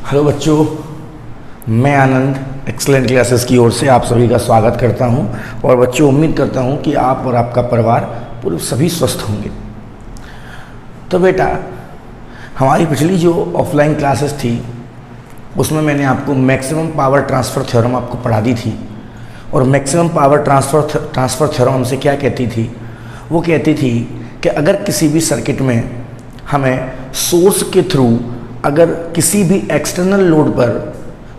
Hello बच्चों, मैं आनंद excellent classes की ओर से आप सभी का स्वागत करता हूं। और बच्चों, उम्मीद करता हूं कि आप और आपका परिवार पूरे सभी स्वस्थ होंगे। तो बेटा, हमारी पिछली जो ऑफलाइन क्लासेस थी उसमें मैंने आपको मैक्सिमम पावर ट्रांसफ़र थ्योरम आपको पढ़ा दी थी। और मैक्सिमम पावर ट्रांसफ़र थ्योरम हमसे क्या कहती थी? वो कहती थी कि अगर किसी भी सर्किट में हमें सोर्स के थ्रू अगर किसी भी एक्सटर्नल लोड पर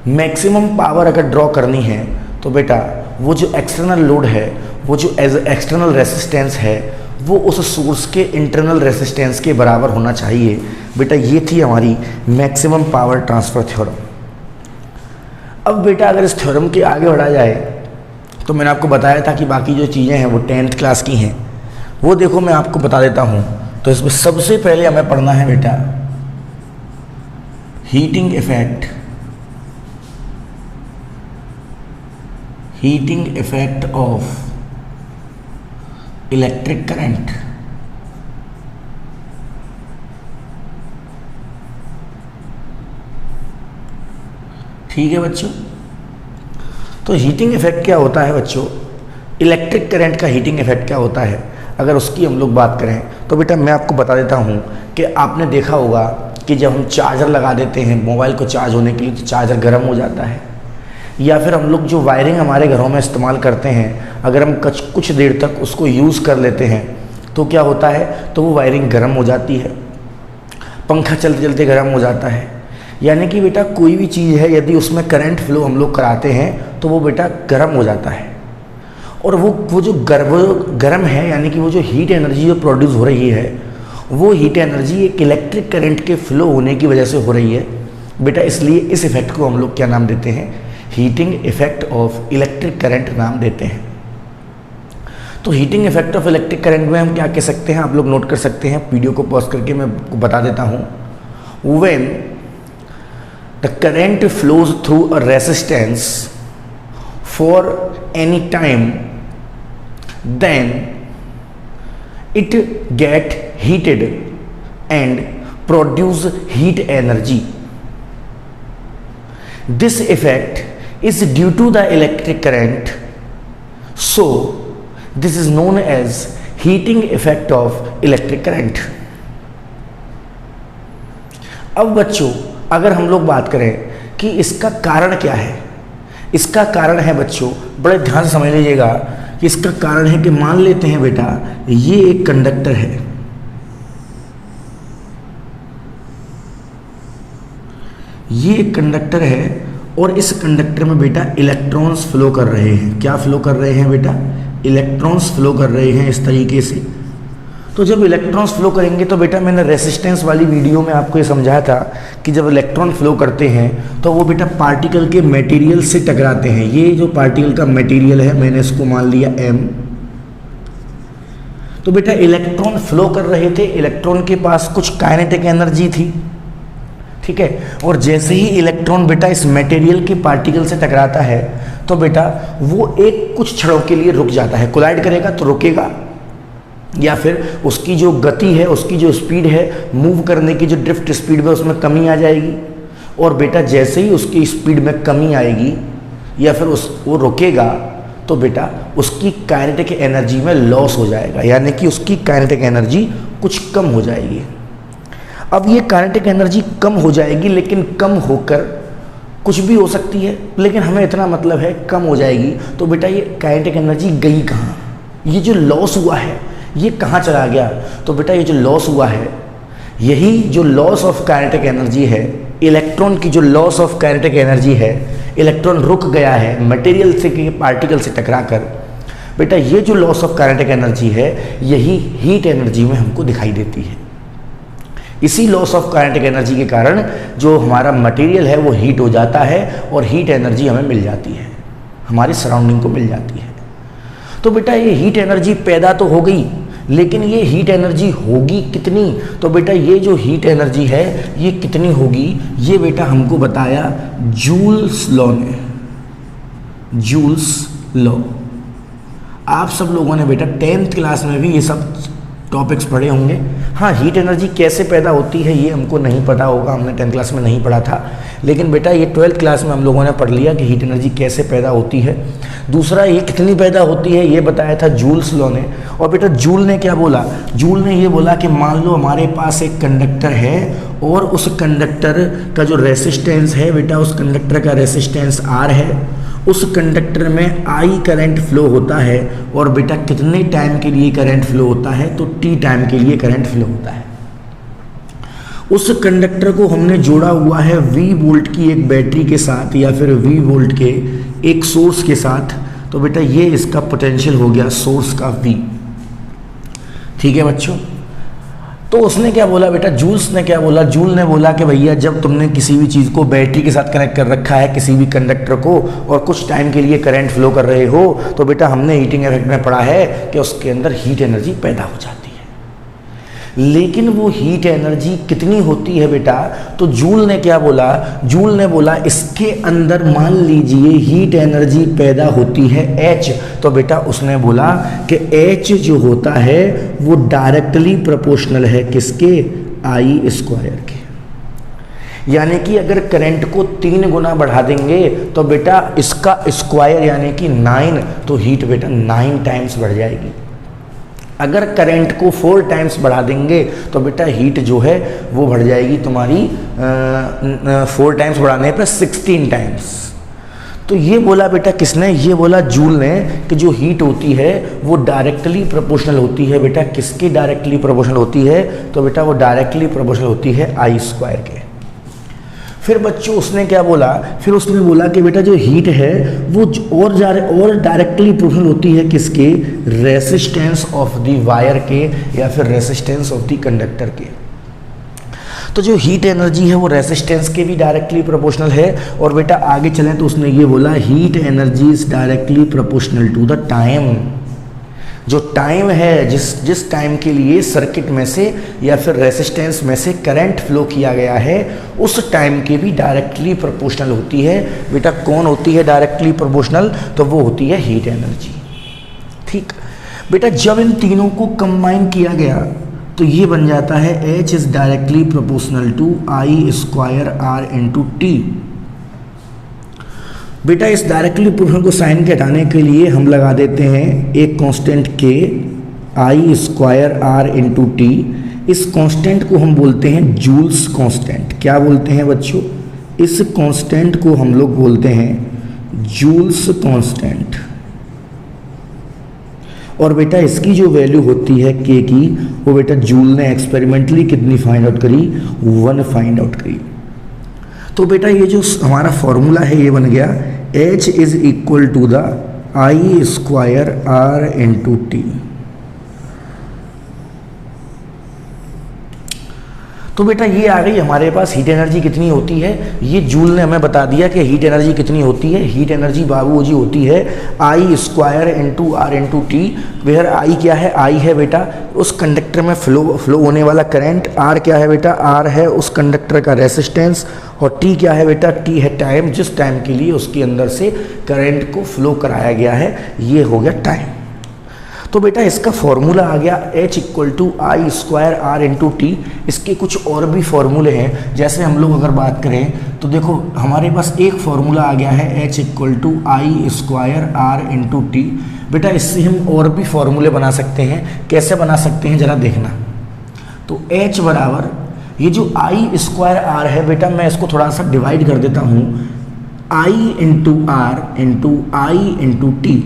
मैक्सिमम पावर अगर ड्रॉ करनी है तो बेटा वो जो एक्सटर्नल लोड है, वो जो एज एक्सटर्नल रेसिस्टेंस है, वो उस सोर्स के इंटरनल रेसिस्टेंस के बराबर होना चाहिए। बेटा ये थी हमारी मैक्सिमम पावर ट्रांसफ़र थ्योरम। अब बेटा अगर इस थ्योरम के आगे बढ़ा जाए तो मैंने आपको बताया था कि बाकी जो चीज़ें हैं वो 10th क्लास की हैं। वो देखो मैं आपको बता देता हूँ। तो इसमें सबसे पहले हमें पढ़ना है बेटा heating effect of electric current. ठीक है बच्चों, तो हीटिंग इफेक्ट क्या होता है बच्चों? इलेक्ट्रिक करंट का हीटिंग इफेक्ट क्या होता है अगर उसकी हम लोग बात करें तो बेटा मैं आपको बता देता हूँ कि आपने देखा होगा कि जब हम चार्जर लगा देते हैं मोबाइल को चार्ज होने के लिए तो चार्जर गर्म हो जाता है। या फिर हम लोग जो वायरिंग हमारे घरों में इस्तेमाल करते हैं, अगर हम कुछ देर तक उसको यूज़ कर लेते हैं तो क्या होता है, तो वो वायरिंग गर्म हो जाती है। पंखा चलते चलते गर्म हो जाता है। यानी कि बेटा कोई भी चीज़ है यदि उसमें करंट फ्लो हम लोग कराते हैं तो वो बेटा गर्म हो जाता है। और वो जो गर्म है, यानी कि वो जो हीट एनर्जी जो प्रोड्यूस हो रही है, वो हीट एनर्जी एक इलेक्ट्रिक करंट के फ्लो होने की वजह से हो रही है बेटा। इसलिए इस इफेक्ट को हम लोग क्या नाम देते हैं? Heating effect of electric current नाम देते हैं। तो heating effect of electric current में हम क्या कह सकते हैं, आप लोग नोट कर सकते हैं। वीडियो को पॉज करके मैं आपको बता देता हूँ। When the current flows through a resistance for any time, then it get heated and produce heat energy. This effect is due to the electric current, so this is known as heating effect of electric current. अब बच्चों अगर हम लोग बात करें कि इसका कारण क्या है, इसका कारण है बच्चों, बड़े ध्यान से समझ लीजिएगा कि इसका कारण है कि मान लेते हैं बेटा ये एक कंडक्टर है, ये एक कंडक्टर है और इस कंडक्टर में बेटा इलेक्ट्रॉन्स फ्लो कर रहे हैं। क्या फ्लो कर रहे हैं बेटा? इलेक्ट्रॉन्स फ्लो कर रहे हैं इस तरीके से। तो जब इलेक्ट्रॉन्स फ्लो करेंगे तो बेटा मैंने रेसिस्टेंस वाली वीडियो में आपको ये समझाया था कि जब इलेक्ट्रॉन फ्लो करते हैं तो वो बेटा पार्टिकल के मटेरियल से टकराते हैं। ये जो पार्टिकल का मटेरियल है मैंने इसको मान लिया m। तो बेटा इलेक्ट्रॉन फ्लो कर रहे थे, इलेक्ट्रॉन के पास कुछ काइनेटिक एनर्जी थी, ठीक है। और जैसे ही इलेक्ट्रॉन बेटा इस मटेरियल के पार्टिकल से टकराता है तो बेटा वो एक कुछ क्षणों के लिए रुक जाता है। कोलाइड करेगा तो रुकेगा, या फिर उसकी जो गति है, उसकी जो स्पीड है, मूव करने की जो ड्रिफ्ट स्पीड में उसमें कमी आ जाएगी। और बेटा जैसे ही उसकी स्पीड में कमी आएगी या फिर वो रुकेगा तो बेटा उसकी काइनेटिक एनर्जी में लॉस हो जाएगा, यानी कि उसकी काइनेटिक एनर्जी कुछ कम हो जाएगी। अब ये काइनेटिक एनर्जी कम हो जाएगी, लेकिन कम होकर कुछ भी हो सकती है, लेकिन हमें इतना मतलब है कम हो जाएगी। तो बेटा ये काइनेटिक एनर्जी गई कहाँ? ये जो लॉस हुआ है ये कहाँ चला गया? तो बेटा ये जो लॉस हुआ है, यही जो लॉस ऑफ काइनेटिक एनर्जी है, इलेक्ट्रॉन की जो लॉस ऑफ काइनेटिक एनर्जी है, इलेक्ट्रॉन रुक गया है मटेरियल से के पार्टिकल से टकराकर, बेटा ये जो लॉस ऑफ काइनेटिक एनर्जी है यही हीट एनर्जी में हमको दिखाई देती है। इसी लॉस ऑफ काइनेटिक एनर्जी के कारण जो हमारा मटेरियल है वो हीट हो जाता है और हीट एनर्जी हमें मिल जाती है, हमारी सराउंडिंग को मिल जाती है। तो बेटा ये हीट एनर्जी पैदा तो हो गई, लेकिन ये हीट एनर्जी होगी कितनी? तो बेटा ये जो हीट एनर्जी है ये कितनी होगी, ये बेटा हमको बताया जूल्स लॉ ने। जूल्स लॉ आप सब लोगों ने बेटा 10th क्लास में भी ये सब टॉपिक्स पढ़े होंगे। हाँ, हीट एनर्जी कैसे पैदा होती है ये हमको नहीं पता होगा, हमने 10th क्लास में नहीं पढ़ा था, लेकिन बेटा ये 12th क्लास में हम लोगों ने पढ़ लिया कि हीट एनर्जी कैसे पैदा होती है। दूसरा, ये कितनी पैदा होती है ये बताया था जूल्स लॉ ने। और बेटा जूल ने क्या बोला, जूल ने ये बोला कि मान लो हमारे पास एक कंडक्टर है और उस कंडक्टर का जो रेसिस्टेंस है बेटा, उस कंडक्टर का रेसिस्टेंस R है, उस कंडक्टर में I करंट फ्लो होता है और बेटा कितने टाइम के लिए करंट फ्लो होता है, तो T टाइम के लिए करंट फ्लो होता है। उस कंडक्टर को हमने जोड़ा हुआ है V वोल्ट की एक बैटरी के साथ या फिर V वोल्ट के एक सोर्स के साथ, तो बेटा ये इसका पोटेंशियल हो गया सोर्स का V। ठीक है बच्चों, तो उसने क्या बोला बेटा, जूल्स ने क्या बोला, जूल ने बोला कि भैया जब तुमने किसी भी चीज़ को बैटरी के साथ कनेक्ट कर रखा है, किसी भी कंडक्टर को, और कुछ टाइम के लिए करंट फ्लो कर रहे हो, तो बेटा हमने हीटिंग इफेक्ट में पढ़ा है कि उसके अंदर हीट एनर्जी पैदा हो जाती है। लेकिन वो हीट एनर्जी कितनी होती है बेटा, तो जूल ने क्या बोला, जूल ने बोला इसके अंदर मान लीजिए हीट एनर्जी पैदा होती है H, तो बेटा उसने बोला कि H जो होता है वो डायरेक्टली प्रोपोर्शनल है किसके, I स्क्वायर के। यानी कि अगर करंट को 3 गुना बढ़ा देंगे तो बेटा इसका स्क्वायर यानी कि 9, तो हीट बेटा 9 टाइम्स बढ़ जाएगी। अगर करंट को 4 टाइम्स बढ़ा देंगे तो बेटा हीट जो है वो बढ़ जाएगी तुम्हारी 4 टाइम्स बढ़ाने पर 16 टाइम्स। तो ये बोला बेटा किसने, ये बोला जूल ने कि जो हीट होती है वो डायरेक्टली प्रोपोर्शनल होती है बेटा, किसके डायरेक्टली प्रोपोर्शनल होती है, तो बेटा वो डायरेक्टली प्रोपोर्शनल होती है I स्क्वायर के। फिर बच्चों उसने क्या बोला, फिर उसने बोला कि बेटा जो हीट है वो और डायरेक्टली प्रोपोर्शनल होती है किसके, रेसिस्टेंस ऑफ द वायर के या फिर रेसिस्टेंस ऑफ द कंडक्टर के। तो जो हीट एनर्जी है वो रेसिस्टेंस के भी डायरेक्टली प्रोपोर्शनल है। और बेटा आगे चलें तो उसने ये बोला heat energy is directly proportional to the time. जो टाइम है, जिस टाइम के लिए सर्किट में से या फिर रेसिस्टेंस में से करंट फ्लो किया गया है, उस टाइम के भी डायरेक्टली प्रोपोर्शनल होती है। बेटा कौन होती है डायरेक्टली प्रोपोर्शनल, तो वो होती है हीट एनर्जी। ठीक बेटा, जब इन तीनों को कंबाइन किया गया तो ये बन जाता है H is directly proportional to I square R into T। बेटा इस डायरेक्टली प्रोपोर्शनल को साइन के हटाने के लिए हम लगा देते हैं एक constant K, I square R into T। इस कांस्टेंट को हम बोलते हैं जूल्स कांस्टेंट। क्या बोलते हैं बच्चों, इस कांस्टेंट को हम लोग बोलते हैं जूल्स कांस्टेंट। और बेटा इसकी जो वैल्यू होती है K की, वो बेटा जूल ने एक्सपेरिमेंटली कितनी फाइंड आउट करी, 1 फाइंड आउट करी। तो बेटा ये जो हमारा फॉर्मूला है ये बन गया H is equal to the I square R into T। तो बेटा ये आ गई हमारे पास हीट एनर्जी कितनी होती है। ये जूल ने हमें बता दिया कि हीट एनर्जी कितनी होती है। हीट एनर्जी बाबूजी होती है I square into R into T, where I क्या है, I है बेटा उस कंडक्टर में फ्लो होने वाला करंट, R क्या है बेटा, R है उस कंडक्टर का रेसिस्टेंस, और T क्या है बेटा, T है टाइम, जिस टाइम के लिए उसके अंदर से करंट को फ्लो कराया गया है, ये हो गया टाइम। तो बेटा इसका फॉर्मूला आ गया H equal to I square R into T। इसके कुछ और भी फॉर्मूले हैं, जैसे हम लोग अगर बात करें तो देखो हमारे पास एक फॉर्मूला आ गया है H equal to I square R into T। बेटा इससे हम और भी फॉर्मूले बना सकते हैं। कैसे बना सकते हैं ज़रा देखना। तो H बराबर ये जो I स्क्वायर R है बेटा, मैं इसको थोड़ा सा डिवाइड कर देता हूँ, I into R into I into T।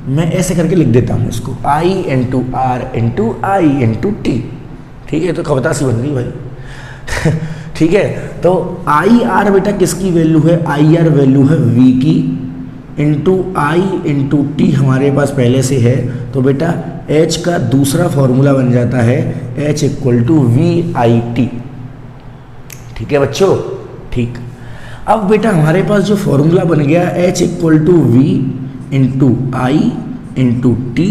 मैं ऐसे करके लिख देता हूँ इसको, I into R into I into T। ठीक है, तो कविता सी बन गई भाई। ठीक है, तो आई आर बेटा किसकी वैल्यू है, आई आर वैल्यू है V की, इंटू I इंटू T हमारे पास पहले से है। तो बेटा H का दूसरा फॉर्मूला बन जाता है H इक्वल टू VIT। ठीक है बच्चों, ठीक। अब बेटा हमारे पास जो फॉर्मूला बन गया H equal to V into I into T।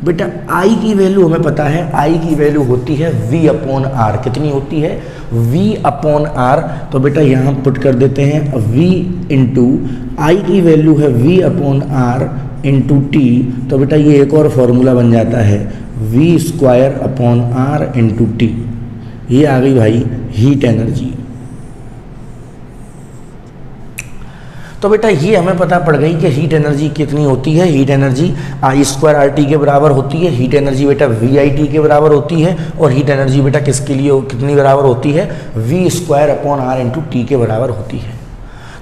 बेटा I की वैल्यू हमें पता है, I की वैल्यू होती है V अपॉन R। कितनी होती है, V अपॉन R। तो बेटा यहाँ पुट कर देते हैं V इंटू I की वैल्यू है V upon R into T। तो बेटा ये एक और फॉर्मूला बन जाता है V square upon R into T, ये आ गई भाई हीट एनर्जी। तो बेटा ये हमें पता पड़ गई कि हीट एनर्जी कितनी होती है। हीट एनर्जी आई स्क्वायर आर टी के बराबर होती है। हीट एनर्जी बेटा वी आई टी के बराबर होती है। और हीट एनर्जी बेटा किसके लिए कितनी बराबर होती है? V square upon R into T के बराबर होती है।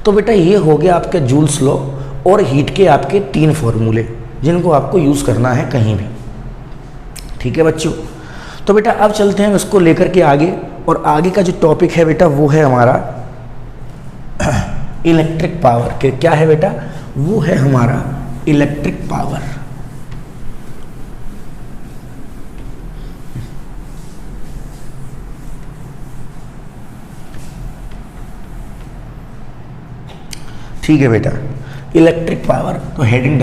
तो बेटा ये हो गया आपके जूल्स लॉ और हीट के आपके 3 फॉर्मूले जिनको आपको यूज़ करना है कहीं भी। ठीक है बच्चों, तो बेटा अब चलते हैं इसको लेकर के आगे। और आगे का जो टॉपिक है बेटा वो है हमारा इलेक्ट्रिक पावर के। क्या है बेटा? वो है हमारा इलेक्ट्रिक पावर। ठीक है बेटा, इलेक्ट्रिक पावर, तो हेडिंग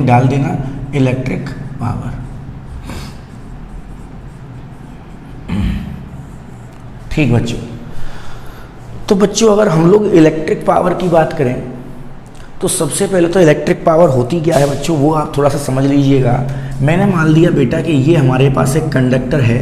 डाल देना इलेक्ट्रिक पावर। ठीक बच्चों, तो बच्चों अगर हम लोग इलेक्ट्रिक पावर की बात करें तो सबसे पहले तो इलेक्ट्रिक पावर होती क्या है बच्चों, वो आप थोड़ा सा समझ लीजिएगा। मैंने मान लिया बेटा कि ये हमारे पास एक कंडक्टर है,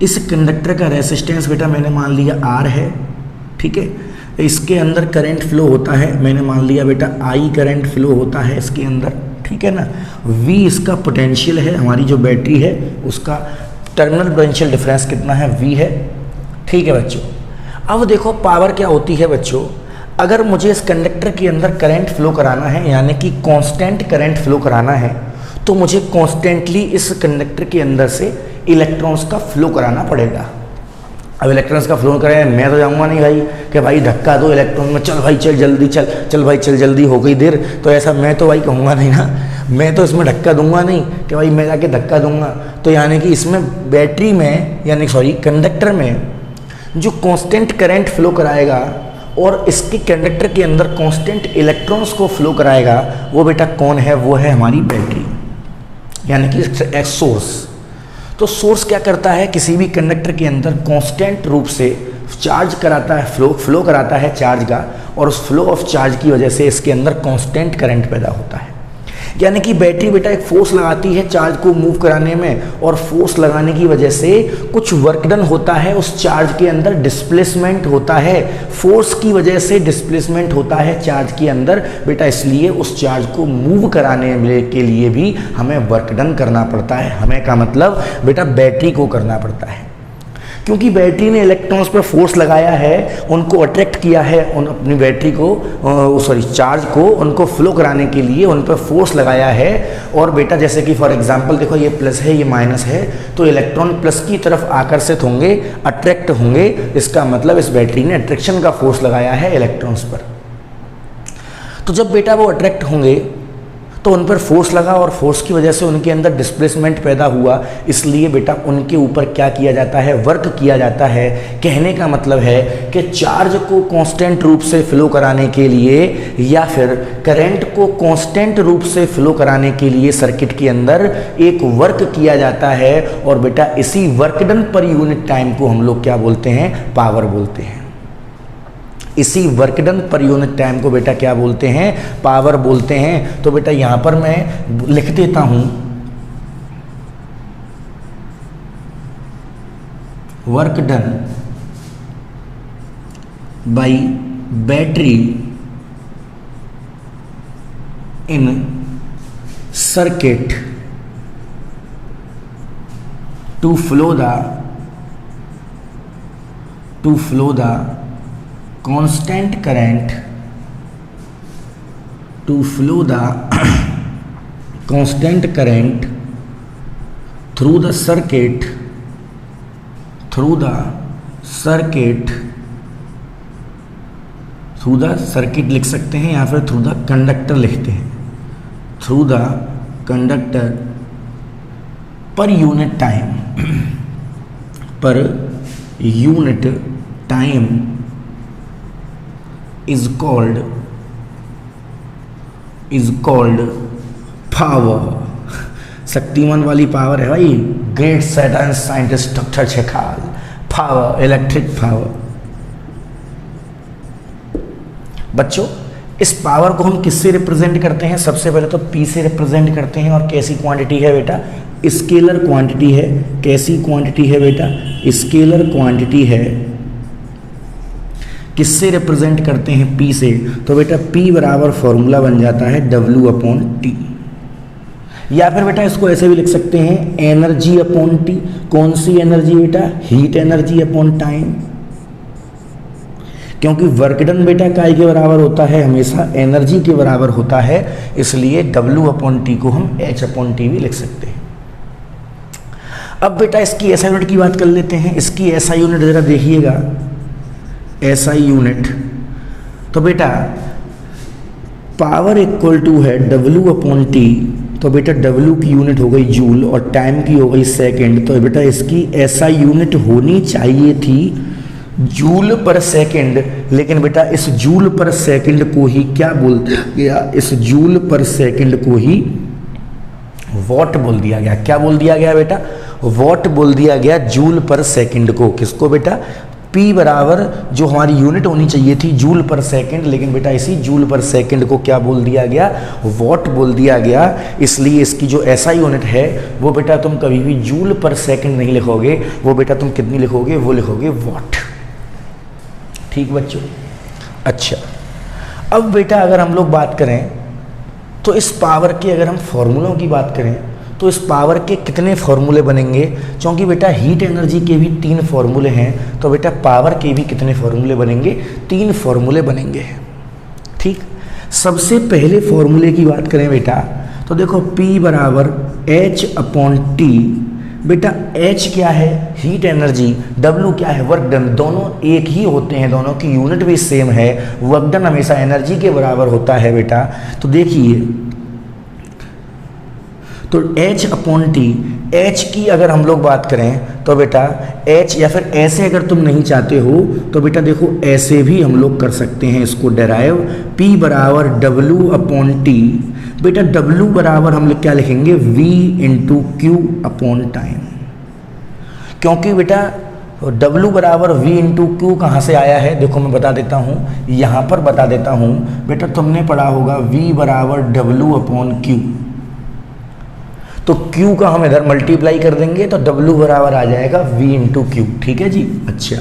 इस कंडक्टर का रेजिस्टेंस बेटा मैंने मान लिया R है। ठीक है, इसके अंदर करंट फ्लो होता है, मैंने मान लिया बेटा I करंट फ्लो होता है इसके अंदर। ठीक है ना, V इसका पोटेंशियल है, हमारी जो बैटरी है उसका टर्मिनल पोटेंशियल डिफरेंस कितना है? V है। ठीक है बच्चों, अब देखो पावर क्या होती है बच्चों। अगर मुझे इस कंडक्टर के अंदर करंट फ्लो कराना है, यानी कि कांस्टेंट करंट फ्लो कराना है, तो मुझे कॉन्स्टेंटली इस कंडक्टर के अंदर से इलेक्ट्रॉन्स का फ्लो कराना पड़ेगा। अब इलेक्ट्रॉन्स का फ्लो करें, मैं तो जाऊँगा नहीं भाई कि भाई धक्का दो इलेक्ट्रॉन में, चल भाई चल जल्दी चल, चल भाई चल जल्दी हो गई देर, तो ऐसा मैं तो भाई कहूँगा नहीं ना, मैं तो इसमें धक्का दूंगा नहीं कि भाई मैं जाके धक्का दूंगा। तो यानी कि इसमें बैटरी में यानी सॉरी कंडक्टर में जो कांस्टेंट करंट फ्लो कराएगा और इसके कंडक्टर के अंदर कांस्टेंट इलेक्ट्रॉन्स को फ्लो कराएगा, वो बेटा कौन है? वो है हमारी बैटरी, यानी कि सोर्स। तो सोर्स क्या करता है? किसी भी कंडक्टर के अंदर कांस्टेंट रूप से चार्ज कराता है, फ्लो कराता है चार्ज का, और उस फ्लो ऑफ चार्ज की वजह से इसके अंदर कांस्टेंट करंट पैदा होता है। यानी कि बैटरी बेटा एक फोर्स लगाती है चार्ज को मूव कराने में, और फोर्स लगाने की वजह से कुछ वर्क डन होता है, उस चार्ज के अंदर डिस्प्लेसमेंट होता है, फोर्स की वजह से डिस्प्लेसमेंट होता है चार्ज के अंदर बेटा, इसलिए उस चार्ज को मूव कराने के लिए भी हमें वर्क डन करना पड़ता है। हमें का मतलब बेटा बैटरी को करना पड़ता है, क्योंकि बैटरी ने इलेक्ट्रॉन्स पर फोर्स लगाया है, उनको अट्रैक्ट किया है, उन अपनी बैटरी को चार्ज को उनको फ्लो कराने के लिए उन पर फोर्स लगाया है। और बेटा जैसे कि फॉर एग्जांपल देखो, ये प्लस है ये माइनस है, तो इलेक्ट्रॉन प्लस की तरफ आकर्षित होंगे, अट्रैक्ट होंगे, इसका मतलब इस बैटरी ने अट्रैक्शन का फोर्स लगाया है इलेक्ट्रॉन्स पर। तो जब बेटा वो अट्रैक्ट होंगे तो उन पर फोर्स लगा, और फोर्स की वजह से उनके अंदर डिस्प्लेसमेंट पैदा हुआ, इसलिए बेटा उनके ऊपर क्या किया जाता है? वर्क किया जाता है। कहने का मतलब है कि चार्ज को कांस्टेंट रूप से फ्लो कराने के लिए या फिर करंट को कांस्टेंट रूप से फ्लो कराने के लिए सर्किट के अंदर एक वर्क किया जाता है, और बेटा इसी वर्क डन पर यूनिट टाइम को हम लोग क्या बोलते हैं? पावर बोलते हैं। इसी वर्क डन पर यूनिट टाइम को बेटा क्या बोलते हैं? पावर बोलते हैं। तो बेटा यहां पर मैं लिख देता हूं work done by battery in circuit to flow the constant current to flow the constant current through the circuit लिख सकते हैं, या फिर थ्रू द कंडक्टर लिखते हैं, थ्रू द कंडक्टर पर unit time is called power। Shaktimaan वाली पावर है भाई, ग्रेट सैटर्न साइंटिस्ट डॉक्टर शेखाल। Power, electric power. बच्चों इस पावर को हम किससे रिप्रेजेंट करते हैं? सबसे पहले तो P से रिप्रेजेंट करते हैं। और कैसी क्वांटिटी है बेटा? स्केलर क्वांटिटी है। कैसी क्वांटिटी है बेटा? स्केलर क्वांटिटी है। किससे रिप्रेजेंट करते हैं? P से। तो बेटा P बराबर फॉर्मूला बन जाता है W/T। या फिर बेटा इसको ऐसे भी लिख सकते हैं एनर्जी अपॉन टी। कौन सी एनर्जी बेटा? Heat energy upon time. क्योंकि वर्क डन बेटा काय के बराबर होता है? हमेशा एनर्जी के बराबर होता है, इसलिए W/T को हम H/T भी लिख सकते हैं। अब बेटा इसकी SI यूनिट की बात कर लेते हैं। इसकी SI यूनिट जरा देखिएगा, SI यूनिट। तो बेटा पावर इक्वल टू है W/T। तो बेटा W की यूनिट हो गई जूल और टाइम की हो गई सेकेंड। तो बेटा इसकी SI यूनिट होनी चाहिए थी जूल पर सेकेंड, लेकिन बेटा इस जूल पर सेकेंड को ही क्या बोल दिया गया? इस जूल पर सेकेंड को ही वॉट बोल दिया गया। क्या बोल दिया गया बेटा? वॉट बोल दिया गया जूल पर सेकेंड को। किसको बेटा? P बराबर जो हमारी यूनिट होनी चाहिए थी जूल पर सेकेंड, लेकिन बेटा इसी जूल पर सेकेंड को क्या बोल दिया गया? वॉट बोल दिया गया। इसलिए इसकी जो SI यूनिट है वो बेटा तुम कभी भी जूल पर सेकेंड नहीं लिखोगे, वो बेटा तुम कितनी लिखोगे? वो लिखोगे वॉट। ठीक बच्चों? अच्छा, अब बेटा अगर हम लोग बात करें तो इस पावर के, अगर हम फॉर्मूलों की बात करें तो इस पावर के कितने फॉर्मूले बनेंगे? क्योंकि बेटा हीट एनर्जी के भी 3 फॉर्मूले हैं, तो बेटा पावर के भी कितने फॉर्मूले बनेंगे? 3 फॉर्मूले बनेंगे। ठीक, सबसे पहले फॉर्मूले की बात करें बेटा तो देखो P बराबर H/T। बेटा H क्या है? Heat energy. W क्या है? Work done. दोनों एक ही होते हैं, दोनों की यूनिट भी सेम है। वर्क डन हमेशा एनर्जी के बराबर होता है बेटा। तो देखिए, तो H/T, H की अगर हम लोग बात करें तो बेटा H, या फिर ऐसे अगर तुम नहीं चाहते हो तो बेटा देखो ऐसे भी हम लोग कर सकते हैं इसको डेराइव। P बराबर W/T। बेटा W बराबर हम लोग क्या लिखेंगे? V/Q time. क्योंकि बेटा W बराबर V/Q कहाँ से आया है? देखो मैं बता देता हूँ, यहाँ पर बता देता हूँ। बेटा तुमने पढ़ा होगा V बराबर W/Q। तो Q का हम इधर मल्टीप्लाई कर देंगे तो W बराबर आ जाएगा V/Q। ठीक है जी? अच्छा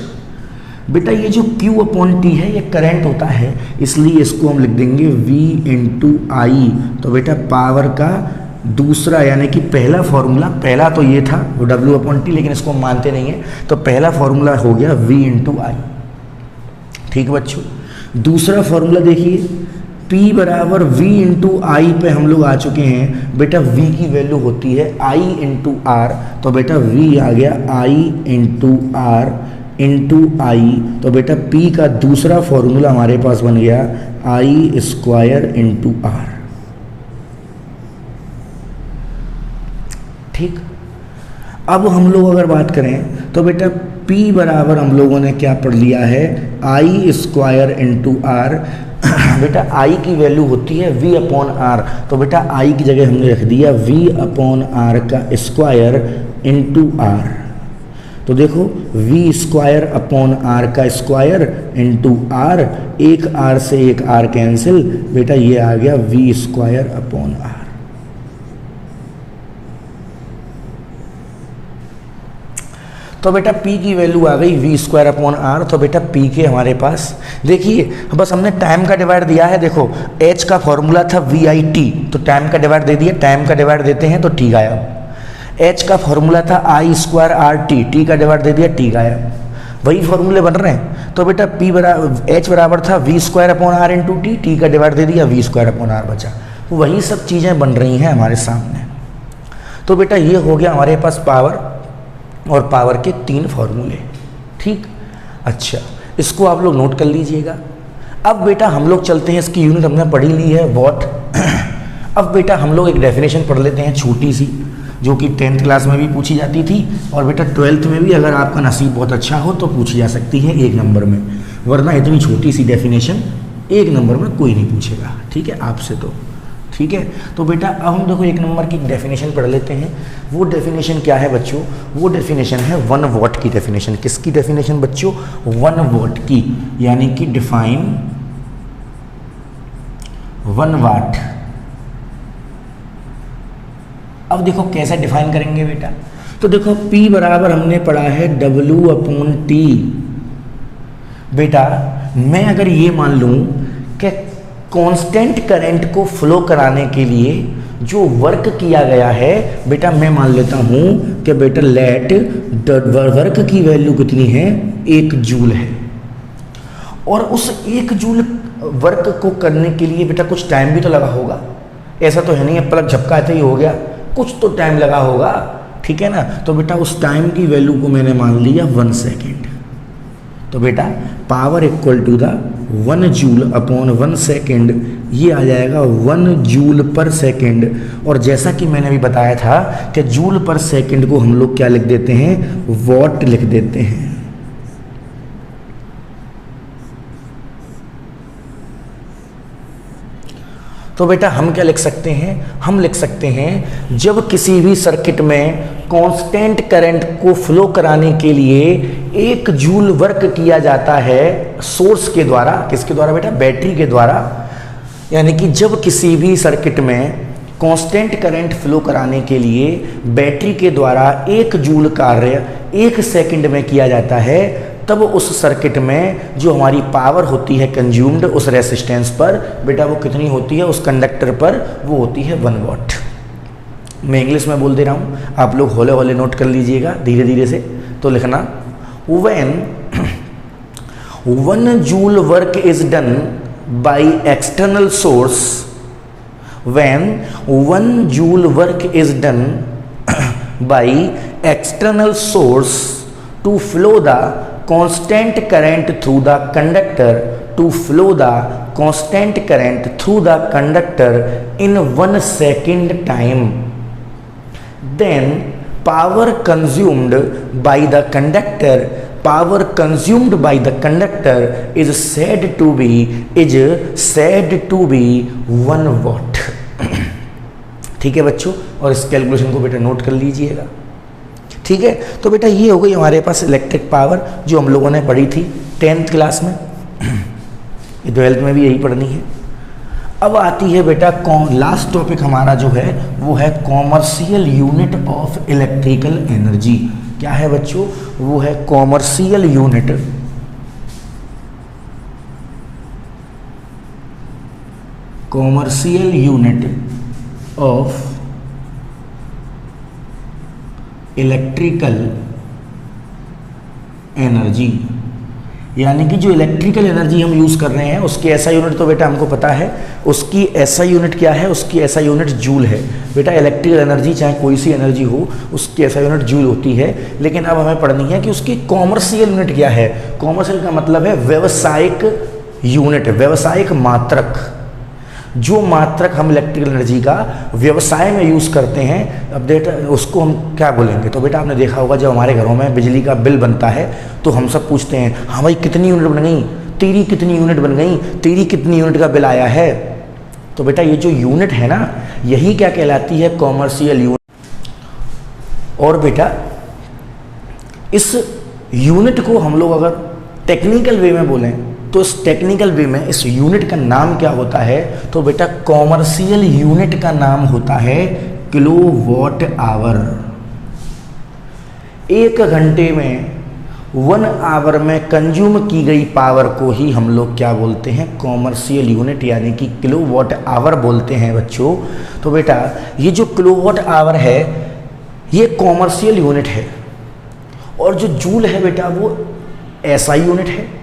बेटा ये जो Q/T है ये करंट होता है, इसलिए इसको हम लिख देंगे V/I। तो बेटा पावर का दूसरा यानी कि पहला फॉर्मूला, पहला तो ये था वो W/T, लेकिन इसको हम मानते नहीं है, तो पहला फॉर्मूला हो गया V/I। ठीक बच्चों? दूसरा फॉर्मूला देखिए, P बराबर V/I पे हम लोग आ चुके हैं। बेटा V की वैल्यू होती है I/R। तो बेटा V आ गया I/R इंटू I। तो बेटा P का दूसरा फॉर्मूला हमारे पास बन गया I² R। ठीक, अब हम लोग अगर बात करें तो बेटा P बराबर हम लोगों ने क्या पढ़ लिया है? I² R। बेटा I की वैल्यू होती है V/R। तो बेटा I की जगह हमने रख दिया V/R का स्क्वायर इंटू R। तो देखो V²/R का स्क्वायर इंटू R, एक R से एक R कैंसिल, बेटा ये आ गया V²/R। तो बेटा P की वैल्यू आ गई V²/R। तो बेटा P के हमारे पास देखिए बस हमने टाइम का डिवाइड दिया है। देखो H का फॉर्मूला था VIT, तो टाइम का डिवाइड दे दिया, टाइम का डिवाइड देते हैं तो T गायब। H का फॉर्मूला था I²RT, T का डिवाइड दे दिया, T गायब। वही फॉर्मूले बन रहे हैं। तो बेटा H बराबर था V²/R इंटू T का डिवाइड दे दिया, V²/R बचा। वही सब चीज़ें बन रही हैं हमारे सामने। तो बेटा ये हो गया हमारे पास पावर और पावर के 3 फॉर्मूले। ठीक, अच्छा इसको आप लोग नोट कर लीजिएगा। अब बेटा हम लोग चलते हैं, इसकी यूनिट हमने पढ़ी ली है वॉट। अब बेटा हम लोग एक डेफिनेशन पढ़ लेते हैं छोटी सी, जो कि 10th क्लास में भी पूछी जाती थी और बेटा 12th में भी अगर आपका नसीब बहुत अच्छा हो तो पूछी जा सकती है 1 नंबर में, वरना इतनी छोटी सी डेफिनेशन 1 नंबर में कोई नहीं पूछेगा। ठीक है आपसे तो, ठीक है। तो बेटा अब हम देखो एक नंबर की डेफिनेशन पढ़ लेते हैं। वो डेफिनेशन क्या है बच्चों? वो डेफिनेशन है 1 वॉट की डेफिनेशन। किसकी डेफिनेशन बच्चों? 1 वॉट की, यानी कि डिफाइन 1 वाट। अब देखो कैसे डिफाइन करेंगे बेटा। तो देखो P बराबर हमने पढ़ा है W/T। बेटा मैं अगर ये मान लूं कि कांस्टेंट करंट को फ्लो कराने के लिए जो वर्क किया गया है, बेटा मैं मान लेता हूं कि बेटा लेट वर्क की वैल्यू कितनी है? 1 जूल है। और उस 1 जूल वर्क को करने के लिए बेटा कुछ टाइम भी तो लगा होगा। ऐसा तो है नहीं है पलक झपकाते ही हो गया, कुछ तो टाइम लगा होगा, ठीक है ना। तो बेटा उस टाइम की वैल्यू को मैंने मान लिया 1 सेकेंड। तो बेटा power equal to the 1 joule upon 1 second, ये आ जाएगा 1 जूल पर सेकेंड। और जैसा कि मैंने अभी बताया था कि जूल पर सेकेंड को हम लोग क्या लिख देते हैं? वॉट लिख देते हैं। तो बेटा हम क्या लिख सकते हैं? हम लिख सकते हैं जब किसी भी सर्किट में कांस्टेंट करंट को फ्लो कराने के लिए 1 जूल वर्क किया जाता है सोर्स के द्वारा। किसके द्वारा बेटा? बैटरी के द्वारा। यानी कि जब किसी भी सर्किट में कांस्टेंट करंट फ्लो कराने के लिए बैटरी के द्वारा 1 जूल कार्य 1 सेकंड में किया जाता है, तब उस सर्किट में जो हमारी पावर होती है कंज्यूम्ड उस रेसिस्टेंस पर, बेटा वो कितनी होती है? उस कंडक्टर पर वो होती है 1 वॉट। मैं इंग्लिश में बोल दे रहा हूँ, आप लोग हौले हौले नोट कर लीजिएगा धीरे धीरे से। तो लिखना when 1 joule work is done by external source, when 1 joule work is done by external source to flow the constant current through the conductor, to flow the constant current through the conductor in 1 second time, then power consumed by the conductor is said to be 1 watt। ठीक है बच्चों, और इस calculation को बेटा note कर लीजिएगा। ठीक है। तो बेटा ये हो गई हमारे पास इलेक्ट्रिक पावर जो हम लोगों ने पढ़ी थी 10th क्लास में, 12th में भी यही पढ़नी है। अब आती है बेटा लास्ट टॉपिक हमारा जो है वो है commercial unit of electrical energy. क्या है बच्चों? वो है commercial unit of electrical energy. यानी कि जो इलेक्ट्रिकल एनर्जी हम यूज़ कर रहे हैं उसकी ऐसा यूनिट तो बेटा हमको पता है, उसकी ऐसा यूनिट क्या है? उसकी ऐसा यूनिट जूल है। बेटा इलेक्ट्रिकल एनर्जी चाहे कोई सी एनर्जी हो उसकी ऐसा यूनिट जूल होती है। लेकिन अब हमें पढ़नी है कि उसकी कॉमर्शियल यूनिट क्या है। कॉमर्शियल का मतलब है व्यावसायिक यूनिट, व्यावसायिक मात्रक। जो मात्रक हम इलेक्ट्रिकल एनर्जी का व्यवसाय में यूज़ करते हैं, अब बेटा उसको हम क्या बोलेंगे? तो बेटा आपने देखा होगा जब हमारे घरों में बिजली का बिल बनता है तो हम सब पूछते हैं, हाँ भाई कितनी यूनिट बन गई? तेरी कितनी यूनिट बन गई? तेरी कितनी यूनिट का बिल आया है? तो बेटा ये जो यूनिट है ना, यही क्या कहलाती है? Commercial unit. और बेटा इस यूनिट को हम लोग अगर टेक्निकल वे में बोलें तो इस टेक्निकल वे में इस यूनिट का नाम क्या होता है? तो बेटा कॉमर्शियल यूनिट का नाम होता है किलोवाट आवर। 1 घंटे में 1 आवर में कंज्यूम की गई पावर को ही हम लोग क्या बोलते हैं? कॉमर्शियल यूनिट, यानी कि किलोवाट आवर बोलते हैं बच्चों। तो बेटा ये जो किलोवाट आवर है ये कॉमर्शियल यूनिट है, और जो जूल है बेटा वो एसआई यूनिट है।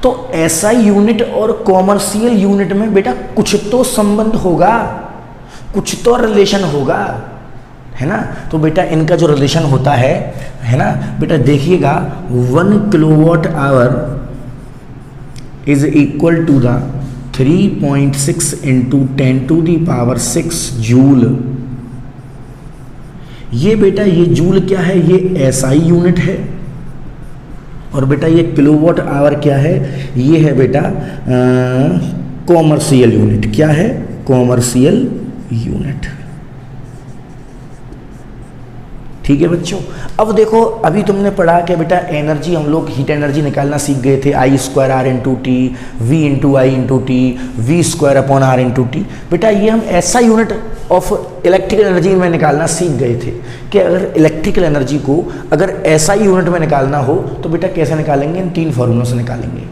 तो एसआई यूनिट और कॉमर्शियल यूनिट में बेटा कुछ तो संबंध होगा, कुछ तो रिलेशन होगा, है ना। तो बेटा इनका जो रिलेशन होता है ना बेटा, देखिएगा 1 kilowatt hour is equal to the 3.6 into 10⁻⁶ joule. ये बेटा ये जूल क्या है? ये एसआई यूनिट है। और बेटा ये किलोवाट आवर क्या है? ये है बेटा कॉमर्शियल यूनिट। क्या है? Commercial unit. ठीक है बच्चों, अब देखो अभी तुमने पढ़ा कि बेटा एनर्जी, हम लोग हीट एनर्जी निकालना सीख गए थे, I square R into T, V into I into T, V square upon R into T. बेटा ये हम ऐसा यूनिट ऑफ इलेक्ट्रिकल एनर्जी में निकालना सीख गए थे कि अगर इलेक्ट्रिकल एनर्जी को अगर ऐसा यूनिट में निकालना हो तो बेटा कैसे निकालेंगे, इन 3 फॉर्मूलों से निकालेंगे।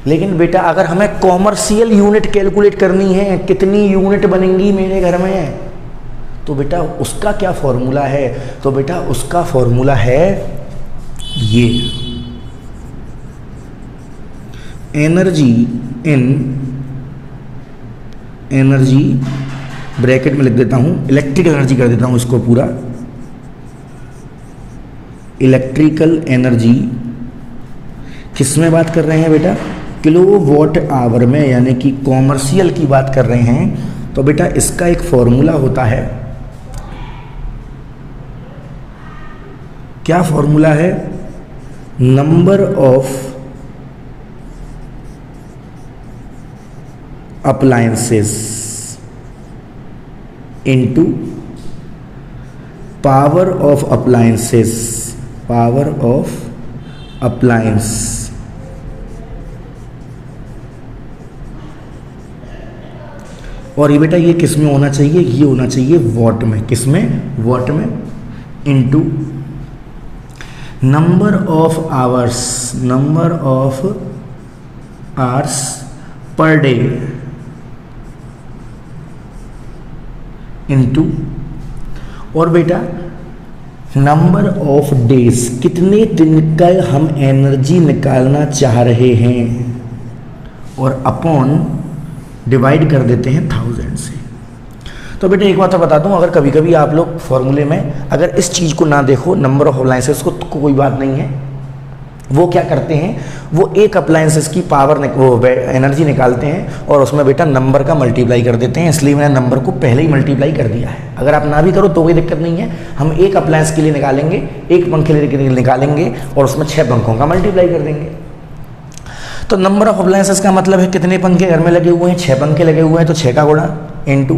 लेकिन बेटा अगर हमें कॉमर्शियल यूनिट कैलकुलेट करनी है, कितनी यूनिट बनेंगी मेरे घर में, तो बेटा उसका क्या फॉर्मूला है, तो बेटा उसका फॉर्मूला है ये, एनर्जी इन, एनर्जी ब्रैकेट में लिख देता हूं, इलेक्ट्रिकल एनर्जी कर देता हूं इसको पूरा, इलेक्ट्रिकल एनर्जी किस में बात कर रहे हैं बेटा, किलोवाट आवर में, यानी कि कॉमर्शियल की बात कर रहे हैं। तो बेटा इसका एक फॉर्मूला होता है, क्या फॉर्मूला है, number of appliances into power of appliances, power of appliance. और ये बेटा ये किस में होना चाहिए, ये होना चाहिए वॉट में, किस में, वॉट में, into number of hours, number of hours per day into, और बेटा नंबर ऑफ डेज, कितने दिन का हम एनर्जी निकालना चाह रहे हैं, और अपॉन डिवाइड कर देते हैं 1000 से। तो बेटा एक बात तो बता दूं, अगर कभी कभी आप लोग फॉर्मूले में अगर इस चीज़ को ना देखो, नंबर ऑफ अप्लायंसेस को, तो कोई बात नहीं है। वो क्या करते हैं, वो एक अप्लायंसेस की पावर वो एनर्जी निकालते हैं और उसमें बेटा नंबर का मल्टीप्लाई कर देते हैं, इसलिए मैंने नंबर को पहले ही मल्टीप्लाई कर दिया है। अगर आप ना भी करो तो कोई दिक्कत नहीं है, हम एक अप्लायंस के लिए निकालेंगे, एक पंखे के लिए निकालेंगे और उसमें 6 पंखों का मल्टीप्लाई कर देंगे। तो नंबर ऑफ अप्लायंसेस का मतलब है कितने पंखे घर में लगे हुए हैं, 6 पंखे लगे हुए हैं, तो 6 का गुणा इनटू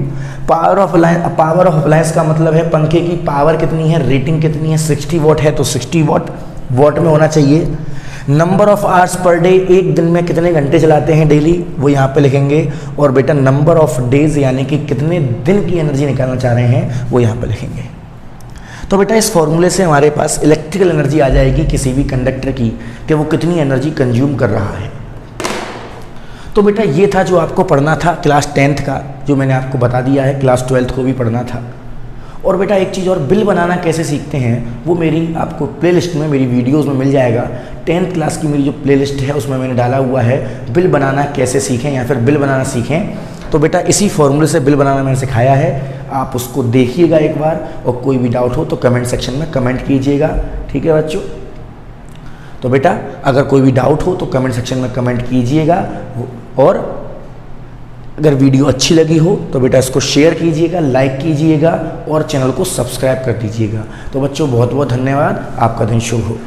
पावर ऑफ अप्लायंस का मतलब है पंखे की पावर कितनी है, रेटिंग कितनी है, 60 वॉट है तो 60 वॉट, वॉट में होना चाहिए। Number of hours per day, एक दिन में कितने घंटे चलाते हैं डेली, वो यहाँ पे लिखेंगे। और बेटा नंबर ऑफ डेज, यानी कि कितने दिन की एनर्जी निकालना चाह रहे हैं, वो यहाँ पे लिखेंगे। तो बेटा इस फॉर्मूले से हमारे पास इलेक्ट्रिकल एनर्जी आ जाएगी किसी भी कंडक्टर की, कि वो कितनी एनर्जी कंज्यूम कर रहा है। तो बेटा ये था जो आपको पढ़ना था क्लास 10th का, जो मैंने आपको बता दिया है, क्लास 12th को भी पढ़ना था। और बेटा एक चीज़ और, बिल बनाना कैसे सीखते हैं वो मेरी आपको प्लेलिस्ट में, मेरी वीडियोस में मिल जाएगा। 10th क्लास की मेरी जो प्लेलिस्ट है उसमें मैंने डाला हुआ है बिल बनाना कैसे सीखें या फिर बिल बनाना सीखें। तो बेटा इसी फॉर्मूले से बिल बनाना मैंने सिखाया है, आप उसको देखिएगा एक बार, और कोई भी डाउट हो तो कमेंट सेक्शन में कमेंट कीजिएगा। ठीक है बच्चों, तो बेटा अगर कोई भी डाउट हो तो कमेंट सेक्शन में कमेंट कीजिएगा, और अगर वीडियो अच्छी लगी हो तो बेटा इसको शेयर कीजिएगा, लाइक कीजिएगा और चैनल को सब्सक्राइब कर दीजिएगा। तो बच्चों बहुत बहुत धन्यवाद, आपका दिन शुभ हो।